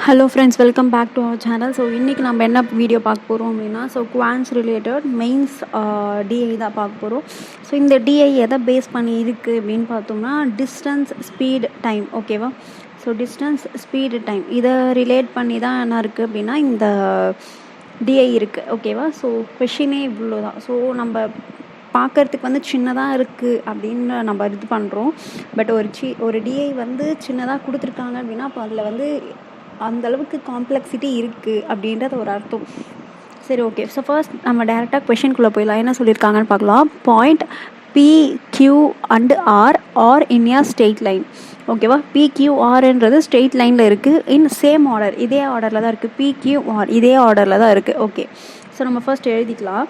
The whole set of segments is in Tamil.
Hello friends, welcome back to our channel. So இன்றைக்கி நம்ம என்ன வீடியோ பார்க்க போகிறோம் அப்படின்னா, so quants related mains DI தான் பார்க்க போகிறோம். ஸோ இந்த டிஐ எதை பேஸ் பண்ணி இருக்குது அப்படின்னு பார்த்தோம்னா, டிஸ்டன்ஸ் ஸ்பீடு டைம். ஓகேவா? ஸோ டிஸ்டன்ஸ் ஸ்பீடு டைம் இதை ரிலேட் பண்ணி தான் என்ன இருக்குது அப்படின்னா இந்த டிஐ இருக்குது. ஓகேவா? ஸோ கொஷினே இவ்வளோ தான். ஸோ நம்ம பார்க்குறதுக்கு வந்து சின்னதாக இருக்குது அப்படின்னு நம்ம இது பண்ணுறோம். பட் ஒரு டிஐ வந்து சின்னதாக கொடுத்துருக்காங்க அப்படின்னா அப்போ அதில் வந்து அந்தளவுக்கு காம்ப்ளெக்சிட்டி இருக்குது அப்படின்றது ஒரு அர்த்தம். சரி, ஓகே. ஸோ ஃபர்ஸ்ட் நம்ம டேரெக்டாக கொஷின்குள்ளே போயிடலாம். என்ன சொல்லியிருக்காங்கன்னு பார்க்கலாம். Point PQR in a straight line. ஓகேவா? PQRன்றது ஸ்ட்ரெயிட் லைனில் இருக்குது. இன் சேம் ஆர்டர், இதே ஆர்டரில் தான் இருக்குது. PQR இதே ஆர்டரில் தான் இருக்குது. ஓகே. ஸோ நம்ம ஃபர்ஸ்ட் எழுதிக்கலாம்.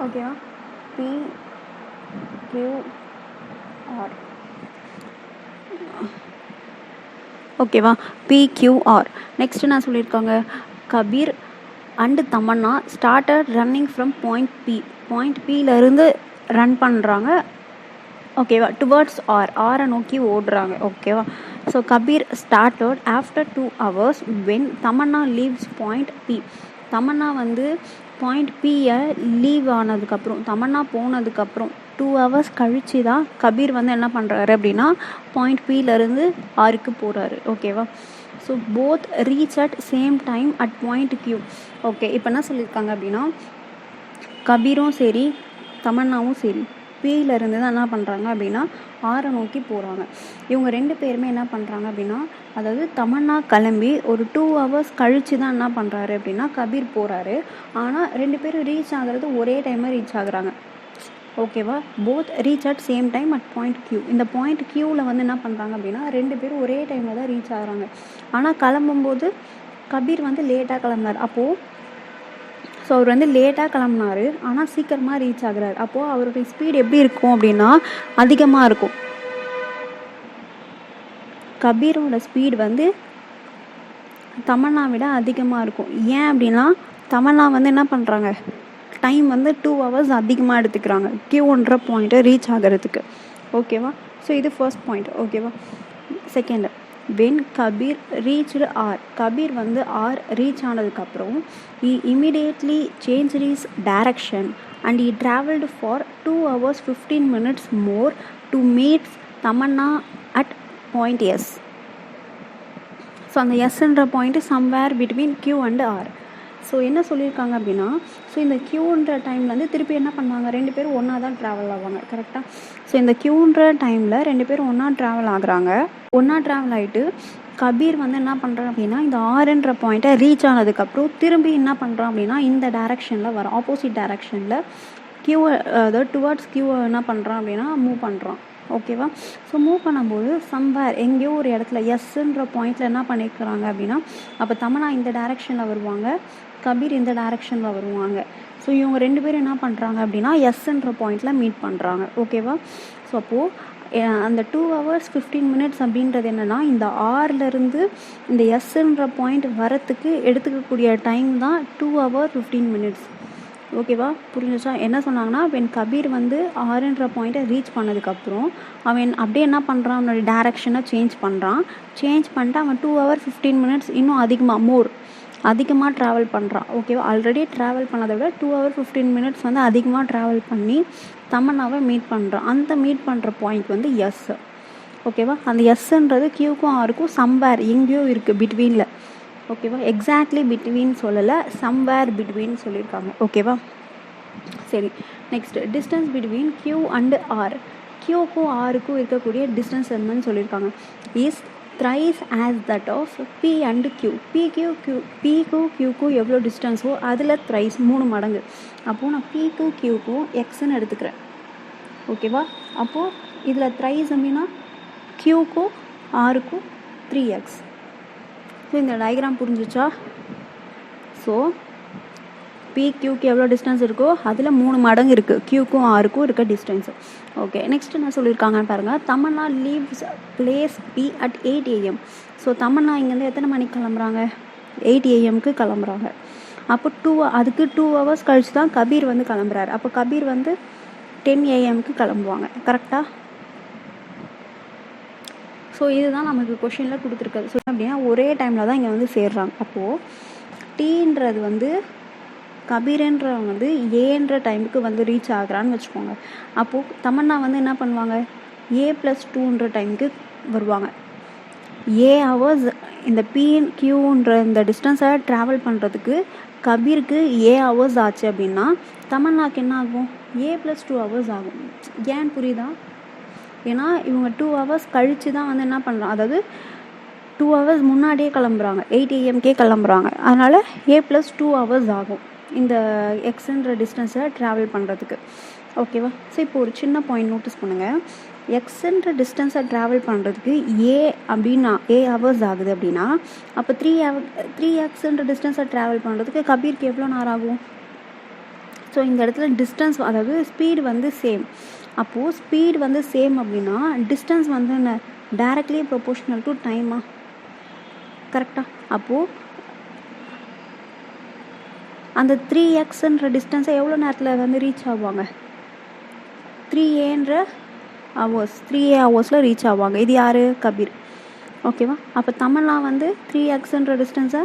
ஓகேவா? PQR. ஓகேவா? PQR. நெக்ஸ்ட் என்ன சொல்லியிருக்காங்க? Kabir and Tamanna started running from point பியிலேருந்து ரன் பண்ணுறாங்க. ஓகேவா? டுவர்ட்ஸ் ஆரை நோக்கி ஓடுறாங்க. ஓகேவா? So Kabir started after 2 hours when Tamanna leaves point B. Tamanna வந்து பாயிண்ட் பியை லீவ் ஆனதுக்கப்புறம், தமன்னா போனதுக்கப்புறம் 2 hours கழித்து தான் கபீர் வந்து என்ன பண்ணுறாரு அப்படின்னா பாயிண்ட் பியிலேருந்து ஆருக்கு போகிறாரு. ஓகேவா? So both reach at same time at point Q. Okay. இப்போ என்ன சொல்லியிருக்காங்க அப்படின்னா, கபீரும் சரி தமன்னாவும் சரி பியிலேருந்து தான் என்ன பண்ணுறாங்க அப்படின்னா ஆரை நோக்கி போகிறாங்க. இவங்க 2 பேருமே என்ன பண்ணுறாங்க அப்படின்னா, அதாவது தமன்னா கிளம்பி ஒரு 2 hours கழித்து தான் என்ன பண்ணுறாரு அப்படின்னா கபீர் போகிறாரு. ஆனால் 2 பேரும் ரீச் ஆகிறது ஒரே டைமில் ரீச் ஆகுறாங்க. ஓகேவா? Both reach at same time at point Q. இந்த பாயிண்ட் கியூவில் வந்து என்ன பண்ணுறாங்க அப்படின்னா 2 பேரும் ஒரே டைமில் தான் ரீச் ஆகுறாங்க. ஆனால் கிளம்பும்போது கபீர் வந்து லேட்டாக கிளம்புனார். அப்போது ஸோ அவர் வந்து லேட்டாக கிளம்புனார், ஆனால் சீக்கிரமாக ரீச் ஆகுறாரு. அப்போது அவருடைய ஸ்பீடு எப்படி இருக்கும் அப்படின்னா அதிகமாக இருக்கும். கபீரோட ஸ்பீடு வந்து தமன்னா விட அதிகமாக இருக்கும். ஏன் அப்படின்னா தமன்னா வந்து என்ன பண்ணுறாங்க, டைம் வந்து 2 hours அதிகமாக எடுத்துக்கிறாங்க கியூன்ற பாயிண்ட்டை ரீச் ஆகிறதுக்கு. ஓகேவா? ஸோ இது ஃபர்ஸ்ட் பாயிண்ட். ஓகேவா? Second, when Kabir reached R. Kabir வந்து ஆர் ரீச் ஆனதுக்கப்புறம் he immediately changed his direction and he traveled for 2 hours 15 minutes more to meet தமன்னா at point S. ஸோ அந்த எஸ்ன்ற point somewhere between Q and R. So என்ன சொல்லியிருக்காங்க அப்படின்னா, ஸோ இந்த கியூன்ற டைமில் வந்து திருப்பி என்ன பண்ணுவாங்க, 2 பேரும் ஒன்றா தான் ட்ராவல் ஆவாங்க. கரெக்டாக? ஸோ இந்த கியூன்ற டைமில் 2 பேரும் ஒன்றா ட்ராவல் ஆகுறாங்க. ஒன்றா ட்ராவல் ஆகிட்டு கபீர் வந்து என்ன பண்ணுறான் அப்படின்னா இந்த ஆறுன்ற பாயிண்ட்டை ரீச் ஆனதுக்கப்புறம் திரும்பி என்ன பண்ணுறான் அப்படின்னா இந்த டைரக்ஷனில் வர ஆப்போசிட் டைரக்ஷனில் கியூவை, அதாவது டுவர்ட்ஸ் கியூவை என்ன பண்ணுறான் அப்படின்னா மூவ் பண்ணுறான். ஓகேவா? ஸோ மூவ் பண்ணும்போது சம்வேர் எங்கேயோ ஒரு இடத்துல எஸ்ன்ற பாயிண்டில் என்ன பண்ணியிருக்கிறாங்க அப்படின்னா, அப்போ தமன்னா இந்த டைரக்ஷனில் வருவாங்க, கபீர் இந்த டைரக்ஷனில் வருவாங்க. ஸோ இவங்க 2 பேரும் என்ன பண்ணுறாங்க அப்படின்னா எஸ்ன்ற பாயிண்டில் மீட் பண்ணுறாங்க. ஓகேவா? ஸோ அப்போது அந்த 2 hours 15 minutes அப்படின்றது என்னென்னா, இந்த ஆர்லேருந்து இந்த எஸ்ன்ற பாயிண்ட் வரத்துக்கு எடுத்துக்கக்கூடிய டைம் தான் 2 hours 15 minutes. ஓகேவா? புரிஞ்சிச்சா? என்ன சொன்னாங்கன்னா, வென் கபீர் வந்து ஆறுன்ற பாயிண்ட்டை ரீச் பண்ணதுக்கப்புறம் அவன் அப்படியே என்ன பண்ணுறான், அவனோட டேரக்ஷனை சேஞ்ச் பண்ணிட்டு அவன் 2 hours 15 minutes இன்னும் அதிகமாக ட்ராவல் பண்ணுறான். ஓகேவா? ஆல்ரெடி ட்ராவல் பண்ணதை விட 2 hours 15 minutes வந்து அதிகமாக ட்ராவல் பண்ணி தமன்னாவை மீட் பண்ணுறான். அந்த மீட் பண்ணுற பாயிண்ட் வந்து எஸ். ஓகேவா? அந்த எஸ்ன்றது கியூக்கும் ஆருக்கும் சம்வேர் எங்கேயோ இருக்குது பிட்வீனில். ஓகேவா? எக்ஸாக்ட்லி பிட்வீன் சொல்லலை, சம்வேர் பிட்வீன் சொல்லியிருக்காங்க. ஓகேவா? சரி, next distance between Q and R. கியூக்கும் ஆருக்கும் இருக்கக்கூடிய டிஸ்டன்ஸ் என்னன்னு சொல்லியிருக்காங்க. Is thrice as that of P and Q. பிக்கும் கியூக்கும் எவ்வளோ டிஸ்டன்ஸோ அதில் த்ரைஸ் 3 மடங்கு. அப்போது நான் பிக்கும் கியூக்கும் எக்ஸ்ன்னு எடுத்துக்கிறேன். ஓகேவா? அப்போது இதில் த்ரைஸ் அப்படின்னா கியூக்கும் ஆருக்கும் 3x. ஸோ இந்த டயக்ராம் புரிஞ்சிச்சா? ஸோ பிக்யூக்கு எவ்வளோ டிஸ்டன்ஸ் இருக்கோ அதில் 3 மடங்கு இருக்குது கியூக்கும் ஆருக்கும் இருக்க டிஸ்டன்ஸு. ஓகே. நெக்ஸ்ட் என்ன சொல்லியிருக்காங்கன்னு பாருங்கள். Tamanna leaves place P at 8 AM. So Tamanna இங்கேருந்து எத்தனை மணிக்கு கிளம்புறாங்க? 8 AM கிளம்புறாங்க. அப்போ அதுக்கு 2 hours கழிச்சு தான் கபீர் வந்து கிளம்புறாரு. அப்போ கபீர் வந்து 10 AM கிளம்புவாங்க. கரெக்டாக? ஸோ இதுதான் நமக்கு கொஷினில் கொடுத்துருக்காது. ஸோ அப்படின்னா ஒரே டைமில் தான் இங்கே வந்து சேர்றாங்க. அப்போது டீன்றது வந்து கபீர்ன்றவங்க வந்து ஏன்ற டைமுக்கு வந்து ரீச் ஆகுறான்னு வச்சுக்கோங்க. அப்போது தமன்னா வந்து என்ன பண்ணுவாங்க, A+2ன்ற டைமுக்கு வருவாங்க. ஏ ஹவர்ஸ் இந்த P&Qன்ற இந்த டிஸ்டன்ஸை ட்ராவல் பண்ணுறதுக்கு கபீருக்கு ஏ ஹவர்ஸ் ஆச்சு அப்படின்னா தமன்னாக்கு என்ன ஆகும், A+2 ஹவர்ஸ் ஆகும். ஏன்னு புரியுதா? ஏன்னா இவங்க 2 ஹவர்ஸ் கழித்து தான் வந்து என்ன பண்ணுறாங்க, அதாவது 2 ஹவர்ஸ் முன்னாடியே கிளம்புறாங்க, 8 AM கிளம்புறாங்க. அதனால் A+2 ஹவர்ஸ் ஆகும் இந்த எக்ஸுன்ற டிஸ்டன்ஸை ட்ராவல் பண்ணுறதுக்கு. ஓகேவா? ஸோ இப்போ ஒரு சின்ன பாயிண்ட் நோட்டீஸ் பண்ணுங்கள். எக்ஸுன்ற டிஸ்டன்ஸை ட்ராவல் பண்ணுறதுக்கு அப்படின்னா ஏ ஹவர்ஸ் ஆகுது அப்படின்னா அப்போ 3x டிஸ்டன்ஸை ட்ராவல் பண்ணுறதுக்கு கபீருக்கு எவ்வளோ நேரம் ஆகும்? ஸோ இந்த இடத்துல டிஸ்டன்ஸ், அதாவது ஸ்பீடு வந்து சேம். அப்போது ஸ்பீடு வந்து சேம் அப்படின்னா டிஸ்டன்ஸ் வந்து என்ன, டைரக்ட்லி ப்ரொபோர்ஷனல் டு டைமா? கரெக்டாக? அப்போது அந்த 3xன்ற டிஸ்டன்ஸை எவ்வளோ நேரத்தில் வந்து ரீச் ஆகுவாங்க? 3A ஹவர்ஸில் ரீச் ஆவாங்க. இது யார்? கபீர். ஓகேவா? அப்போ தமன்னா வந்து 3xன்ற டிஸ்டன்ஸை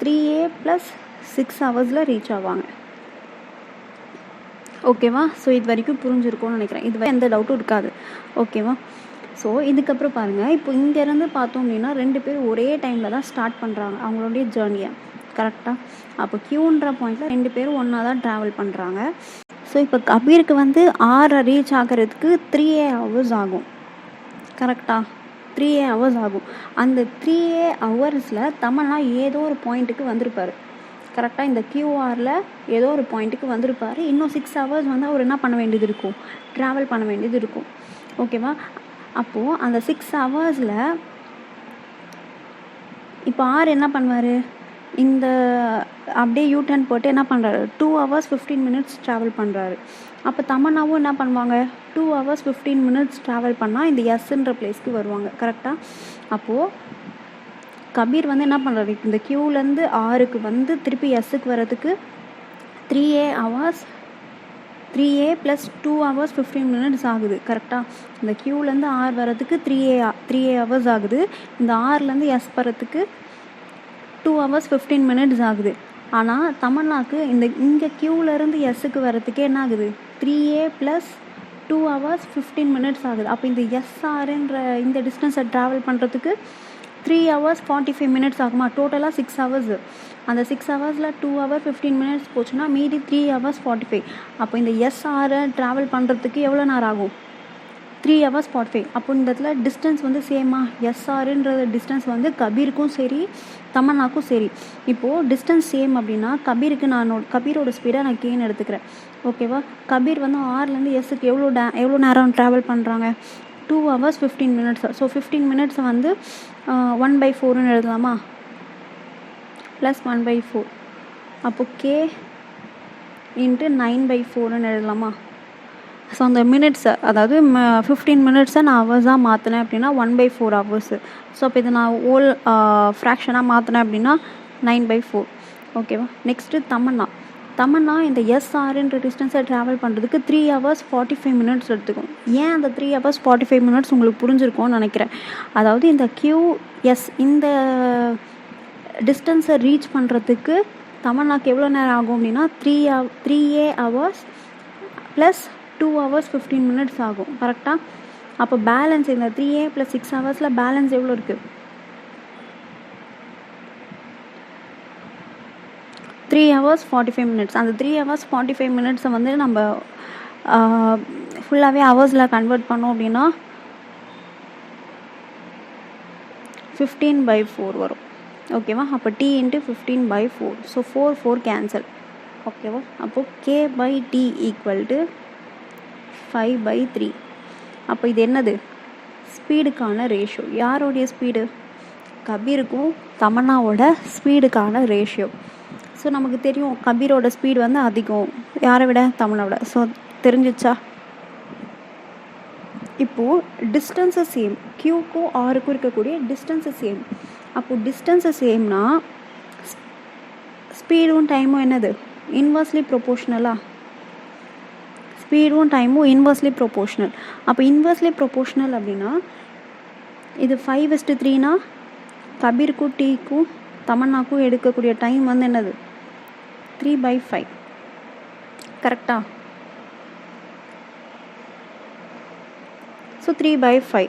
3A + 6 ஹவர்ஸில் ரீச் ஆவாங்க. ஓகேவா? ஸோ இது வரைக்கும் புரிஞ்சிருக்கும்னு நினைக்கிறேன். இது எந்த டவுட்டும் இருக்காது. ஓகேவா? ஸோ இதுக்கப்புறம் பாருங்கள், இப்போ இங்கேருந்து பார்த்தோம் அப்படின்னா 2 பேர் ஒரே டைமில் தான் ஸ்டார்ட் பண்ணுறாங்க அவங்களுடைய ஜேர்னியை. கரெக்டாக? அப்போ Qன்ற பாயிண்டில் 2 பேரும் ஒன்றா தான் ட்ராவல் பண்ணுறாங்க. ஸோ இப்போ கபீருக்கு வந்து 6 ரீச் ஆகிறதுக்கு 3A ஹவர்ஸ் ஆகும். கரெக்டாக? 3A ஹவர்ஸ் ஆகும். அந்த 3A ஹவர்ஸில் தமன்னா ஏதோ ஒரு பாயிண்ட்டுக்கு வந்திருப்பார். கரெக்டாக? இந்த QRல ஏதோ ஒரு பாயிண்ட்டுக்கு வந்திருப்பார். இன்னும் 6 ஹவர்ஸ் வந்து அவர் என்ன பண்ண வேண்டியது இருக்கும், ட்ராவல் பண்ண வேண்டியது இருக்கும். ஓகேவா? அப்போது அந்த 6 ஹவர்ஸில் இப்போ R என்ன பண்ணுவார், இந்த அப்படியே யூடர்ன் போட்டு என்ன பண்ணுறாரு, 2 hours 15 minutes ட்ராவல் பண்ணுறாரு. அப்போ தமன்னாவும் என்ன பண்ணுவாங்க, 2 hours 15 minutes ட்ராவல் பண்ணால் இந்த எஸ்ன்ற பிளேஸ்க்கு வருவாங்க. கரெக்டாக? அப்போது கபீர் வந்து என்ன பண்ணுறாரு, இந்த Qலேருந்து Rக்கு வந்து திருப்பி எஸ்ஸுக்கு வர்றதுக்கு 3A + 2 hours 15 minutes ஆகுது. கரெக்டாக? இந்த Qலேருந்து R வர்றதுக்கு 3A ஹவர்ஸ் ஆகுது. இந்த Rலேருந்து எஸ் வர்றதுக்கு 2 hours 15 minutes ஆகுது. ஆனால் தமன்னாக்கு இங்கே Qலேருந்து எஸ்ஸுக்கு வர்றதுக்கே என்ன ஆகுது, 3A + 2 hours 15 minutes ஆகுது. அப்போ இந்த SRன்ற இந்த டிஸ்டன்ஸை ட்ராவல் பண்ணுறதுக்கு 3 hours 45 minutes ஆகுமா? டோட்டலாக 6 hours. அந்த 6 ஹவர்ஸில் 2 hours 15 minutes போச்சுன்னா மீதி 3 hours 45. அப்போ இந்த SRை ட்ராவல் பண்ணுறதுக்கு எவ்வளோ நேரம் ஆகும், 3 hours 45. அப்போ இந்த இடத்துல டிஸ்டன்ஸ் வந்து சேமா? SRன்ற டிஸ்டன்ஸ் வந்து கபீருக்கும் சரி தமன்னாக்கும் சரி. இப்போது டிஸ்டன்ஸ் சேம் அப்படின்னா கபீருக்கு கபீரோட ஸ்பீடை நான் கேன்னு எடுத்துக்கிறேன். ஓகேவா? கபீர் வந்து Rலேருந்து எஸ்ஸுக்கு எவ்வளோ நேரம் ட்ராவல் பண்ணுறாங்க, 2 hours 15 minutes. ஸோ 15 minutes வந்து 1/4ன்னு எழுதலாமா, ப்ளஸ் 1/4. அப்போது K × 9/4ன்னு எழுதலாமா? ஸோ அந்த மினிட்ஸை, அதாவது 15 minutes நான் ஹவர்ஸாக மாற்றினேன் அப்படின்னா 1/4 hours. ஸோ அப்போ இதை நான் ஹோல் ஃப்ராக்ஷனாக மாற்றினேன் அப்படின்னா 9/4. ஓகேவா? நெக்ஸ்ட்டு தமன்னா இந்த SRன்ற டிஸ்டன்ஸை ட்ராவல் பண்ணுறதுக்கு 3 hours 45 minutes எடுத்துக்கும். ஏன் அந்த 3 hours 45 minutes உங்களுக்கு புரிஞ்சிருக்கும்னு நினைக்கிறேன். அதாவது இந்த QS இந்த டிஸ்டன்ஸை ரீச் பண்ணுறதுக்கு தமன்னாக்கு எவ்வளோ நேரம் ஆகும் அப்படின்னா 3A hours + 2 hours 15 minutes ஆகும். கரெக்டாக? அப்போ பேலன்ஸ் இந்த 3A + 6 ஹவர்ஸில் பேலன்ஸ் எவ்வளோ இருக்குது, 3 hours 45 minutes. அந்த 3 hours 45 minutes வந்து நம்ம ஃபுல்லாகவே ஹவர்ஸில் கன்வெர்ட் பண்ணோம் அப்படின்னா 15/4 வரும். ஓகேவா? அப்போ T × 15/4. So 4 cancel. ஓகேவா? அப்போது K/T = 5/3. அப்போ இது என்னது, ஸ்பீடுக்கான ரேஷியோ. யாரோடைய speed, கபீருக்கும் தமன்னாவோட ஸ்பீடுக்கான ratio. ஸோ நமக்கு தெரியும் கபீரோட ஸ்பீடு வந்து அதிகம், யாரை விட, தமன்னாவோட. ஸோ தெரிஞ்சிச்சா? இப்போது டிஸ்டன்ஸு சேம், Qக்கும் Rக்கும் இருக்கக்கூடிய டிஸ்டன்ஸு சேம். அப்போது டிஸ்டன்ஸு சேம்னா ஸ்பீடும் டைமும் என்னது, இன்வர்ஸ்லி ப்ரொபோர்ஷ்னலாக ஸ்பீடும் டைமும் இன்வெர்ஸ்லி ப்ரொபோஷ்னல். அப்போ இன்வெர்ஸ்லி ப்ரொபோஷ்னல் அப்படின்னா இது 5:3னா கபீருக்கும் டீக்கும் தமன்னாக்கும் எடுக்கக்கூடிய டைம் வந்து என்னது 3/5. கரெக்டா? ஸோ 3/5.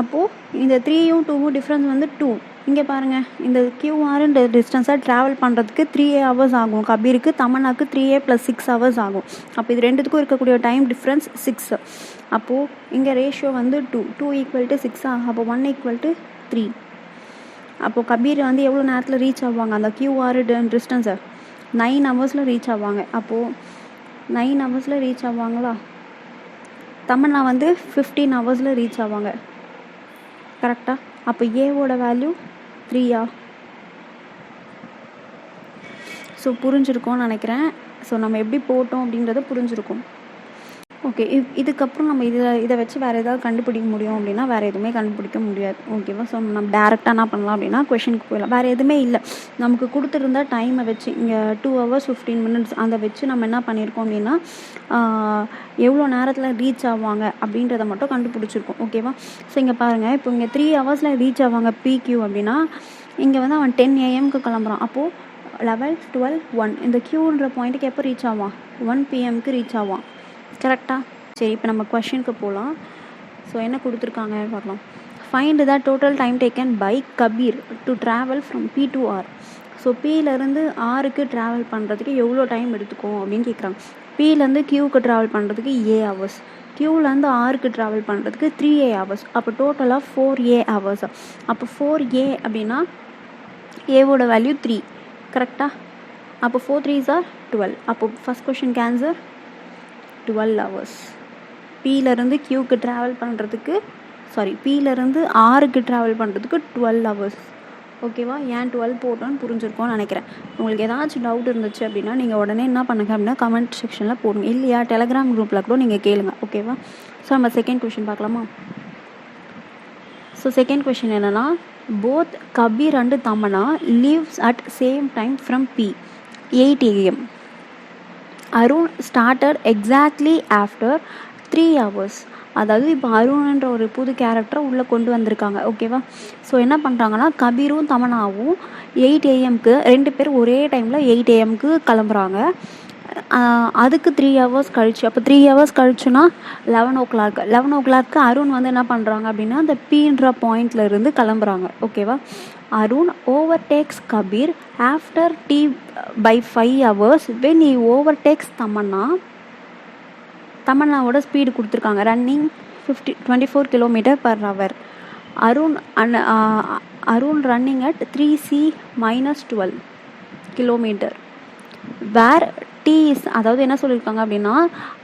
அப்போது இந்த 3யும் 2வும் டிஃப்ரென்ஸ் வந்து 2. இங்கே பாருங்கள், இந்த கியூஆர்ன்ற டிஸ்டன்ஸை ட்ராவல் பண்ணுறதுக்கு 3 hours ஆகும். கபீருக்கு தமன்னாக்கு 3a + 6 hours ஆகும். அப்போ இது ரெண்டுத்துக்கும் இருக்கக்கூடிய டைம் டிஃப்ரென்ஸ் 6. அப்போது இங்கே ரேஷியோ வந்து 2 = 6. அப்போ 1 = 3. அப்போது கபீர் வந்து எவ்வளோ நேரத்தில் ரீச் ஆவாங்க அந்த கியூஆர் டிஸ்டன்ஸை? 9 hours ரீச் ஆவாங்க. அப்போது 9 hours ரீச் ஆவாங்களா? தமன்னா வந்து 15 hours ரீச் ஆவாங்க. கரெக்டாக? அப்போ ஏவோட வேல்யூ 3. ஸோ புரிஞ்சிருக்கோன்னு நினைக்கிறேன். ஸோ நம்ம எப்படி போட்டோம் அப்படின்றத புரிஞ்சிருக்கும். ஓகே, இதுக்கப்புறம் நம்ம இதை வச்சு வேறு ஏதாவது கண்டுபிடிக்க முடியும் அப்படின்னா வேறு எதுவுமே கண்டுபிடிக்க முடியாது. ஓகேவா? ஸோ நம்ம டேரெக்டாக என்ன பண்ணலாம் அப்படின்னா கொஷனுக்கு போயிடலாம். வேறு எதுவுமே இல்லை, நமக்கு கொடுத்துருந்தா டைமை வச்சு இங்கே 2 hours 15 minutes அதை வச்சு நம்ம என்ன பண்ணியிருக்கோம் அப்படின்னா எவ்வளோ நேரத்தில் ரீச் ஆவாங்க அப்படின்றத மட்டும் கண்டுபிடிச்சிருக்கோம். ஓகேவா? ஸோ இங்கே பாருங்கள், இப்போ இங்கே 3 hours ரீச் ஆவாங்க பிக்யூ அப்படின்னா இங்கே வந்து அவன் 10 AM கிளம்புறான். அப்போது 11, 12, 1 இந்த கியூன்ற பாயிண்ட்டுக்கு எப்போ ரீச் ஆவான்? 1 PM ரீச் ஆவான். கரெக்டாக? சரி, இப்போ நம்ம கொஷனுக்கு போகலாம். ஸோ என்ன கொடுத்துருக்காங்க பார்க்கலாம். Find the total time taken by Kabir to travel from P to R. So Pலேருந்து Rக்கு ட்ராவல் பண்ணுறதுக்கு எவ்வளோ டைம் எடுத்துக்கும் அப்படின்னு கேட்குறாங்க. Pலேருந்து Qக்கு ட்ராவல் பண்ணுறதுக்கு A hours, Qலேருந்து Rக்கு ட்ராவல் பண்ணுறதுக்கு 3A hours. அப்போ டோட்டலாக 4A hours. அப்போ 4A அப்படின்னா ஏவோட வேல்யூ 3. கரெக்டாக? அப்போ 4 3s are 12. அப்போ ஃபஸ்ட் கொஷின் ஆன்சர் 12 hours. Pலேருந்து Qக்கு ட்ராவல் பண்ணுறதுக்கு Pலேருந்து Rக்கு ட்ராவல் பண்ணுறதுக்கு 12 hours. ஓகேவா? ஏன் 12 போட்டோன்னு புரிஞ்சிருக்கோன்னு நினைக்கிறேன். உங்களுக்கு ஏதாச்சும் டவுட் இருந்துச்சு அப்படின்னா நீங்கள் உடனே என்ன பண்ணுங்க அப்படின்னா கமெண்ட் செக்ஷனில் போடுங்க. இல்லையா டெலகிராம் குரூப்பில் கூட நீங்கள் கேளுங்க. ஓகேவா? ஸோ நம்ம செகண்ட் கொஷின் பார்க்கலாமா? ஸோ செகண்ட் கொஷின் என்னென்னா, both Kabir and Tamannaah leaves at same time from P 8 AM. Arun started exactly after 3 hours. அதாவது இப்போ அருண்ன்ற ஒரு புது கேரக்டரை உள்ளே கொண்டு வந்திருக்காங்க. ஓகேவா? ஸோ என்ன பண்ணுறாங்கன்னா கபீரும் தமன்னாவும் 8 AMக்கு 2 பேர் ஒரே டைமில் 8 AMக்கு கிளம்புறாங்க. அதுக்கு 3 hours கழிச்சு, அப்போ 3 hours கழிச்சுன்னா 11 o'clock அருண் வந்து என்ன பண்ணுறாங்க அப்படின்னா அந்த பீன்ற பாயிண்ட்லேருந்து கிளம்புறாங்க. ஓகேவா? Arun overtakes Kabir after T/5 hours when he overtakes தமன்னாவோட ஸ்பீடு கொடுத்துருக்காங்க running 24 km/h. Arun running at 3C - 12 km where T is, அதாவது என்ன சொல்லியிருக்காங்க அப்படின்னா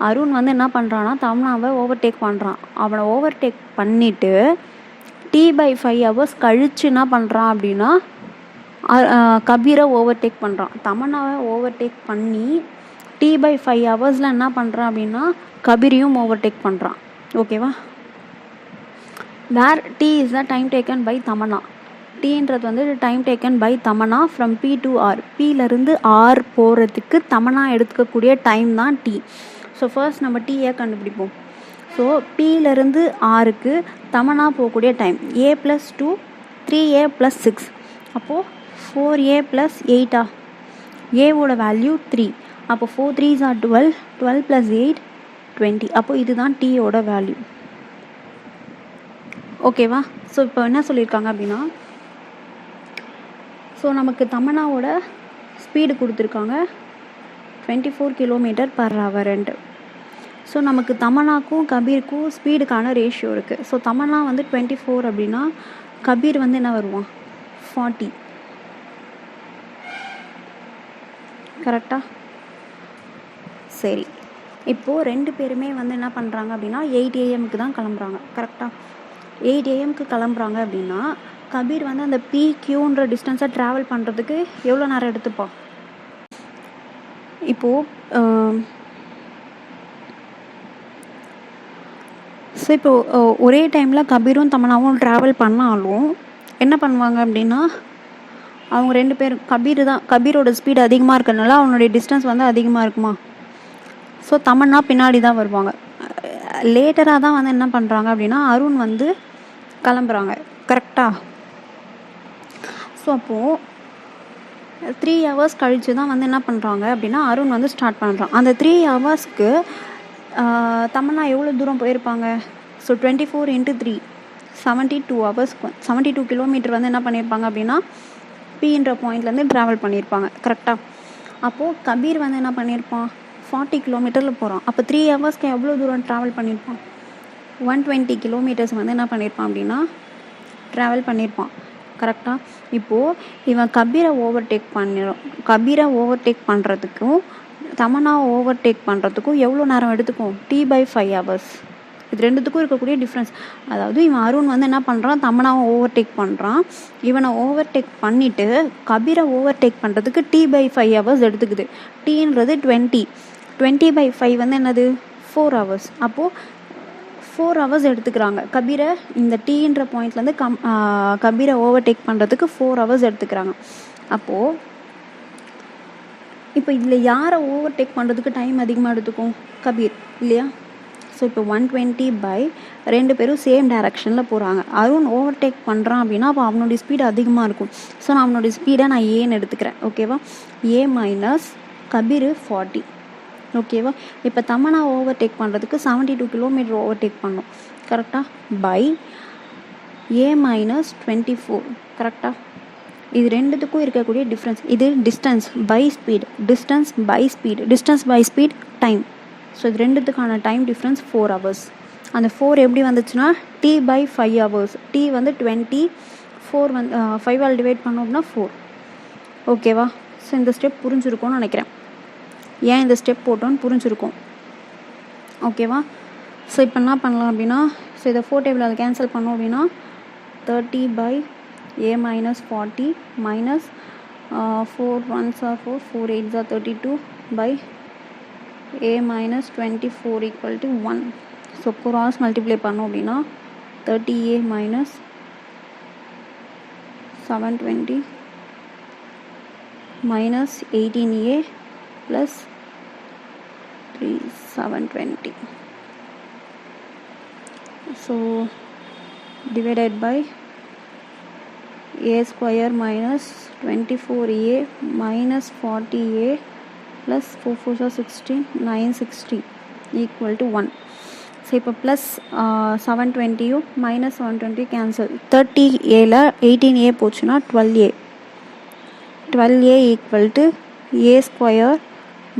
அருண் வந்து என்ன பண்ணுறான்னா தமன்னாவை ஓவர்டேக் பண்ணுறான். அவனை ஓவர்டேக் பண்ணிவிட்டு T/5 hours கழிச்சு என்ன பண்ணுறான் அப்படின்னா கபீரை ஓவர்டேக் பண்ணுறான். தமன்னாவை ஓவர்டேக் பண்ணி T/5 hours என்ன பண்ணுறான் அப்படின்னா கபீரையும் ஓவர்டேக் பண்ணுறான். ஓகேவா? Where T is the time taken by Tamanna. டீன்றது வந்து time taken by Tamanna from P to R. Pலேருந்து R போகிறதுக்கு தமன்னா எடுத்துக்கக்கூடிய டைம் தான் T. ஸோ ஃபர்ஸ்ட் நம்ம டீயை கண்டுபிடிப்போம். ஸோ Pலேருந்து Rக்கு தமன்னா போகக்கூடிய டைம் A + 2 3A + 6. அப்போது 4A + 8. ஏவோட வேல்யூ 3. அப்போ 4 3s are 12, 12 + 8 20. அப்போ இதுதான் டீயோட வேல்யூ. ஓகேவா? ஸோ இப்போ என்ன சொல்லியிருக்காங்க அப்படின்னா ஸோ நமக்கு தமன்னாவோட ஸ்பீடு கொடுத்துருக்காங்க 24 km/h. ஸோ நமக்கு தமன்னாக்கும் கபீருக்கும் ஸ்பீடுக்கான ரேஷியோ இருக்குது. ஸோ தமன்னா வந்து 24 அப்படின்னா கபீர் வந்து என்ன வருவான் 40. கரெக்டாக? சரி, இப்போது 2 பேருமே வந்து என்ன பண்ணுறாங்க அப்படின்னா 8 AMக்கு தான் கிளம்புறாங்க. கரெக்டாக? 8 AMக்கு கிளம்புறாங்க அப்படின்னா கபீர் வந்து அந்த PQன்ற டிஸ்டன்ஸை ட்ராவல் பண்ணுறதுக்கு எவ்வளோ நேரம் எடுத்துப்பான்? இப்போது ஸோ இப்போது ஒரே டைமில் கபீரும் தமன்னாவும் ட்ராவல் பண்ணாலும் என்ன பண்ணுவாங்க அப்படின்னா அவங்க 2 பேரும் கபீரோட ஸ்பீடு அதிகமாக இருக்கிறதுனால அவனுடைய டிஸ்டன்ஸ் வந்து அதிகமாக இருக்குமா? ஸோ தமன்னா பின்னாடி தான் வருவாங்க. லேட்டராக தான் வந்து என்ன பண்ணுறாங்க அப்படின்னா அருண் வந்து கிளம்புறாங்க. கரெக்டாக? ஸோ அப்போது 3 hours கழித்து தான் வந்து என்ன பண்ணுறாங்க அப்படின்னா அருண் வந்து ஸ்டார்ட் பண்ணுறான். அந்த 3 hours தமன்னா எவ்வளோ தூரம் போயிருப்பாங்க? ஸோ 24 × 3 72 hours 72 கிலோமீட்டர் வந்து என்ன பண்ணியிருப்பாங்க அப்படின்னா பீன்ற பாயிண்ட்லேருந்து ட்ராவல் பண்ணியிருப்பாங்க. கரெக்டாக? அப்போது கபீர் வந்து என்ன பண்ணியிருப்பான்? 40 கிலோமீட்டரில் போகிறான். அப்போ 3 hours எவ்வளோ தூரம் ட்ராவல் பண்ணியிருப்பான்? 120 கிலோமீட்டர்ஸ் வந்து என்ன பண்ணியிருப்பான் அப்படின்னா ட்ராவல் பண்ணியிருப்பான். கரெக்டாக? இப்போது இவன் கபீரை ஓவர்டேக் பண்ணுறதுக்கும் தமன்னாவை ஓவர்டேக் பண்ணுறதுக்கும் எவ்வளோ நேரம் எடுத்துக்கும்? T/5 hours. இது ரெண்டுத்துக்கும் இருக்கக்கூடிய டிஃப்ரென்ஸ். அதாவது இவன் அருண் வந்து என்ன பண்ணுறான்? தமன்னாவை ஓவர்டேக் பண்ணுறான். இவனை ஓவர்டேக் பண்ணிவிட்டு கபீரை ஓவர்டேக் பண்ணுறதுக்கு T/5 hours எடுத்துக்குது. டீன்றது 20/5 வந்து என்னது? 4 hours. அப்போது 4 hours எடுத்துக்கிறாங்க கபீரை இந்த டீன்ற பாயிண்ட்லேருந்து கபீரை ஓவர்டேக் பண்ணுறதுக்கு 4 hours எடுத்துக்கிறாங்க. அப்போது இப்போ இதில் யாரை ஓவர்டேக் பண்ணுறதுக்கு டைம் அதிகமாக எடுத்துக்கும்? கபீர் இல்லையா? ஸோ இப்போ 120 ரெண்டு பேரும் சேம் டைரக்ஷனில் போகிறாங்க. அருண் ஓவர்டேக் பண்ணுறான் அப்படின்னா அப்போ அவனுடைய ஸ்பீடு அதிகமாக இருக்கும். ஸோ நான் அவனுடைய ஸ்பீடை நான் ஏன்னு எடுத்துக்கிறேன். ஓகேவா? A - கபீர் 40. ஓகேவா? இப்போ தமன்னா ஓவர்டேக் பண்ணுறதுக்கு 72 கிலோமீட்டர் ஓவர்டேக் பண்ணோம். கரெக்டாக? By A - 24. கரெக்டாக? இது ரெண்டுத்துக்கும் இருக்கக்கூடிய டிஃப்ரென்ஸ். இது distance by speed time. So இது ரெண்டுத்துக்கான டைம் டிஃப்ரென்ஸ் 4 hours. அந்த 4 எப்படி வந்துச்சுன்னா T/5 hours. T வந்து 20, 4 வந்து 5ஆல் டிவைட் பண்ணோம் அப்படின்னா 4. ஓகேவா? ஸோ இந்த ஸ்டெப் புரிஞ்சுருக்கும்னு நினைக்கிறேன். ஏன் இந்த ஸ்டெப் போட்டோன்னு புரிஞ்சுருக்கும். ஓகேவா? ஸோ இப்போ என்ன பண்ணலாம் அப்படின்னா ஸோ இதை 4 டேபிள் அதை கேன்சல் பண்ணோம் அப்படின்னா 30/A - 40 minus 4 1s are 4, 4 8s are 32 by A - 24 equal to 1. So cross multiply பண்ணோம் அப்படின்னா 30A minus 720 minus 18A plus 720. So divided by A square minus 24A minus 40A plus 4 4s are 16, 960 equal to 1. So இப்போ ப்ளஸ் 720யும் மைனஸ் 720 கேன்சல். 30Aல 18A போச்சுன்னா 12A equal to A square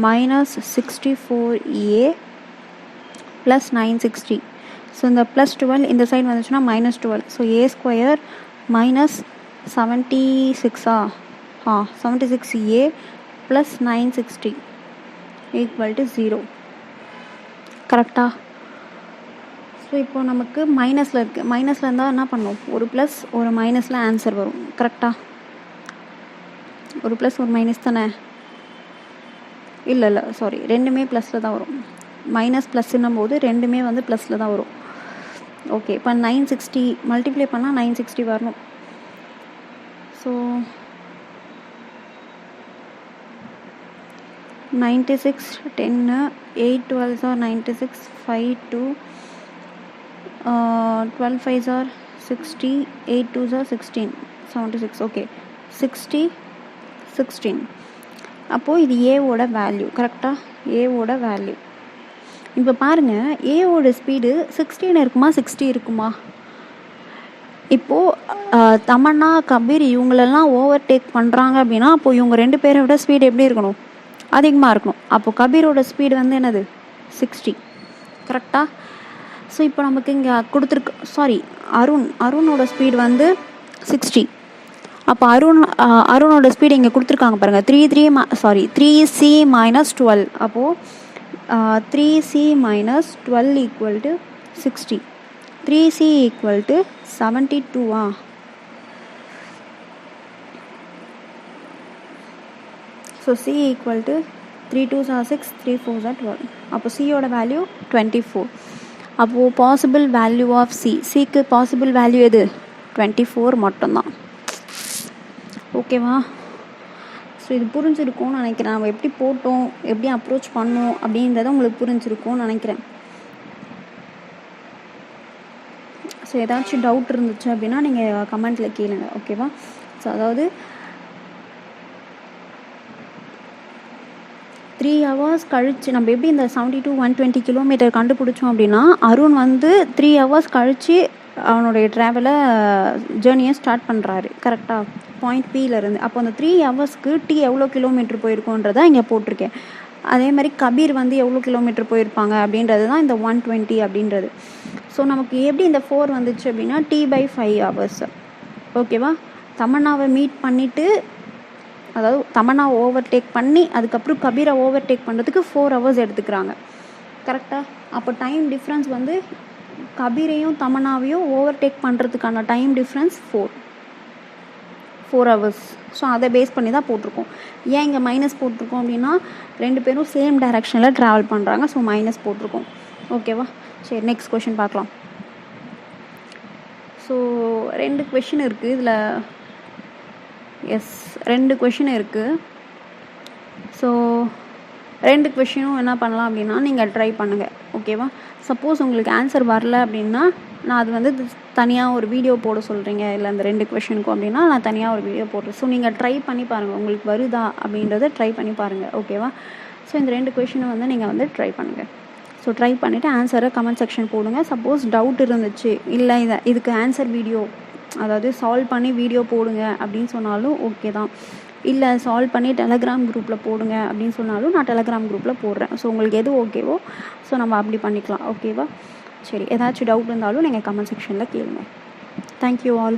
minus 64A plus 960. So இந்த ப்ளஸ் 12 இந்த சைடு வந்துச்சுன்னா minus 12. So A square minus 76A plus 960 equal to 0. கரெக்டாக? ஸோ இப்போ நமக்கு மைனஸில் இருக்குது. மைனஸில் இருந்தால் என்ன பண்ணோம்? ஒரு ப்ளஸ் ஒரு மைனஸில் ஆன்சர் வரும். கரெக்டாக? ஒரு ப்ளஸ் ஒரு மைனஸ் தானே? இல்லை சாரி, ரெண்டுமே ப்ளஸில் தான் வரும். மைனஸ் ப்ளஸ்ன்னும் போது ரெண்டுமே வந்து ப்ளஸில் தான் வரும். ஓகே, இப்போ 960 மல்டிப்ளை பண்ணால் 960 வரணும். So 96 10 8 12s are 96 5 2 12 5s are 60 8 2s are 16 76. Okay, 60 16. அப்போது இது ஏவோட வேல்யூ. கரெக்டாக? ஏவோட வேல்யூ. இப்போ பாருங்கள், ஏவோட ஸ்பீடு 16 இருக்குமா 60 இருக்குமா? இப்போது தமன்னா கபீர் இவங்களெல்லாம் ஓவர்டேக் பண்ணுறாங்க அப்படின்னா அப்போது இவங்க ரெண்டு பேரோட ஸ்பீடு எப்படி இருக்கணும்? அதிகமாக இருக்கணும். அப்போது கபீரோட ஸ்பீடு வந்து என்னது? 60. கரெக்டாக? ஸோ இப்போ நமக்கு இங்கே கொடுத்துருக்கு அருணோட ஸ்பீடு வந்து 60. அப்போ அருணோட ஸ்பீடு இங்கே கொடுத்துருக்காங்க பாருங்கள், 3C - 12. அப்போது 3C - 12 equal to 60. 3C equal to 72. So C equal to 3 2s are 6, 3 4s are 12. அப்போ சியோட வேல்யூ 24. அப்போது பாசிபிள் வேல்யூ ஆஃப் சிக்கு பாசிபிள் வேல்யூ எது? 24 மட்டும்தான். ஓகேவா? ஸோ இது புரிஞ்சிருக்கும்னு நினைக்கிறேன். நம்ம எப்படி போட்டோம், எப்படி அப்ரோச் பண்ணோம் அப்படின்றத உங்களுக்கு புரிஞ்சிருக்கும்னு நினைக்கிறேன். ஸோ ஏதாச்சும் டவுட் இருந்துச்சு அப்படின்னா நீங்கள் கமெண்ட்டில் கேளுங்க, ஓகேவா? ஸோ அதாவது 3 ஹவர்ஸ் கழித்து நம்ம எப்படி இந்த 70 to 120 கிலோமீட்டர் கண்டுபிடிச்சோம் அப்படின்னா, அருண் வந்து 3 ஹவர்ஸ் கழித்து அவனுடைய ட்ராவலை ஜேர்னியை ஸ்டார்ட் பண்ணுறாரு, கரெக்டாக? பாயிண்ட் பியிலேருந்து. அப்போ அந்த 3 ஹவர்ஸ்க்கு டி எவ்வளோ கிலோமீட்டர் போயிருக்கோன்றதை இங்கே போட்டிருக்கேன். அதே மாதிரி கபீர் வந்து எவ்வளோ கிலோமீட்டர் போயிருப்பாங்க அப்படின்றது தான் இந்த 120 அப்படின்றது. ஸோ நமக்கு எப்படி இந்த 4 வந்துச்சு அப்படின்னா T/5 ஹவர்ஸ், ஓகேவா? தமன்னாவை மீட் பண்ணிவிட்டு, அதாவது தமன்னாவை ஓவர்டேக் பண்ணி அதுக்கப்புறம் கபீரை ஓவர்டேக் பண்ணுறதுக்கு 4 ஹவர்ஸ் எடுத்துக்கிறாங்க, கரெக்டாக? அப்போ டைம் டிஃப்ரென்ஸ் வந்து கபீரையும் தமன்னாவையும் ஓவர்டேக் பண்ணுறதுக்கான டைம் டிஃப்ரென்ஸ் 4 ஹவர்ஸ். ஸோ அதை பேஸ் பண்ணி தான் போட்டிருக்கோம். ஏன் இங்கே மைனஸ் போட்டிருக்கோம் அப்படின்னா 2 பேரும் சேம் டைரக்ஷனில் ட்ராவல் பண்ணுறாங்க, ஸோ மைனஸ் போட்டிருக்கோம், ஓகேவா? சரி, நெக்ஸ்ட் கொஷின் பார்க்கலாம். ஸோ 2 கொஷின் இருக்குது இதில். எஸ், 2 கொஷின் இருக்குது. ஸோ 2 கொஷினும் என்ன பண்ணலாம் அப்படின்னா நீங்கள் ட்ரை பண்ணுங்கள், ஓகேவா? சப்போஸ் உங்களுக்கு ஆன்சர் வரல அப்படின்னா நான் அது வந்து தனியாக ஒரு வீடியோ போட சொல்கிறீங்க, இல்லை அந்த 2 கொஷினுக்கும் அப்படின்னா நான் தனியாக ஒரு வீடியோ போடுறேன். ஸோ நீங்கள் ட்ரை பண்ணி பாருங்கள், உங்களுக்கு வருதா அப்படின்றத ட்ரை பண்ணி பாருங்கள், ஓகேவா? ஸோ இந்த 2 கொஷினை வந்து நீங்கள் வந்து ட்ரை பண்ணுங்கள். ஸோ ட்ரை பண்ணிவிட்டு ஆன்சரை கமெண்ட் செக்ஷன் போடுங்க. சப்போஸ் டவுட் இருந்துச்சு, இல்லை இதுக்கு ஆன்சர் வீடியோ, அதாவது சால்வ் பண்ணி வீடியோ போடுங்க அப்படின்னு சொன்னாலும் ஓகே தான். இல்லை சால்வ் பண்ணி டெலகிராம் குரூப்பில் போடுங்க அப்படின்னு சொன்னாலும் நான் டெலகிராம் குரூப்பில் போடுறேன். ஸோ உங்களுக்கு எது ஓகேவோ ஸோ நம்ம அப்படி பண்ணிக்கலாம், ஓகேவா? சரி, ஏதாச்சும் டவுட் இருந்தாலும் நீங்கள் கமெண்ட் செக்ஷனில் கேளுங்க. Thank you all.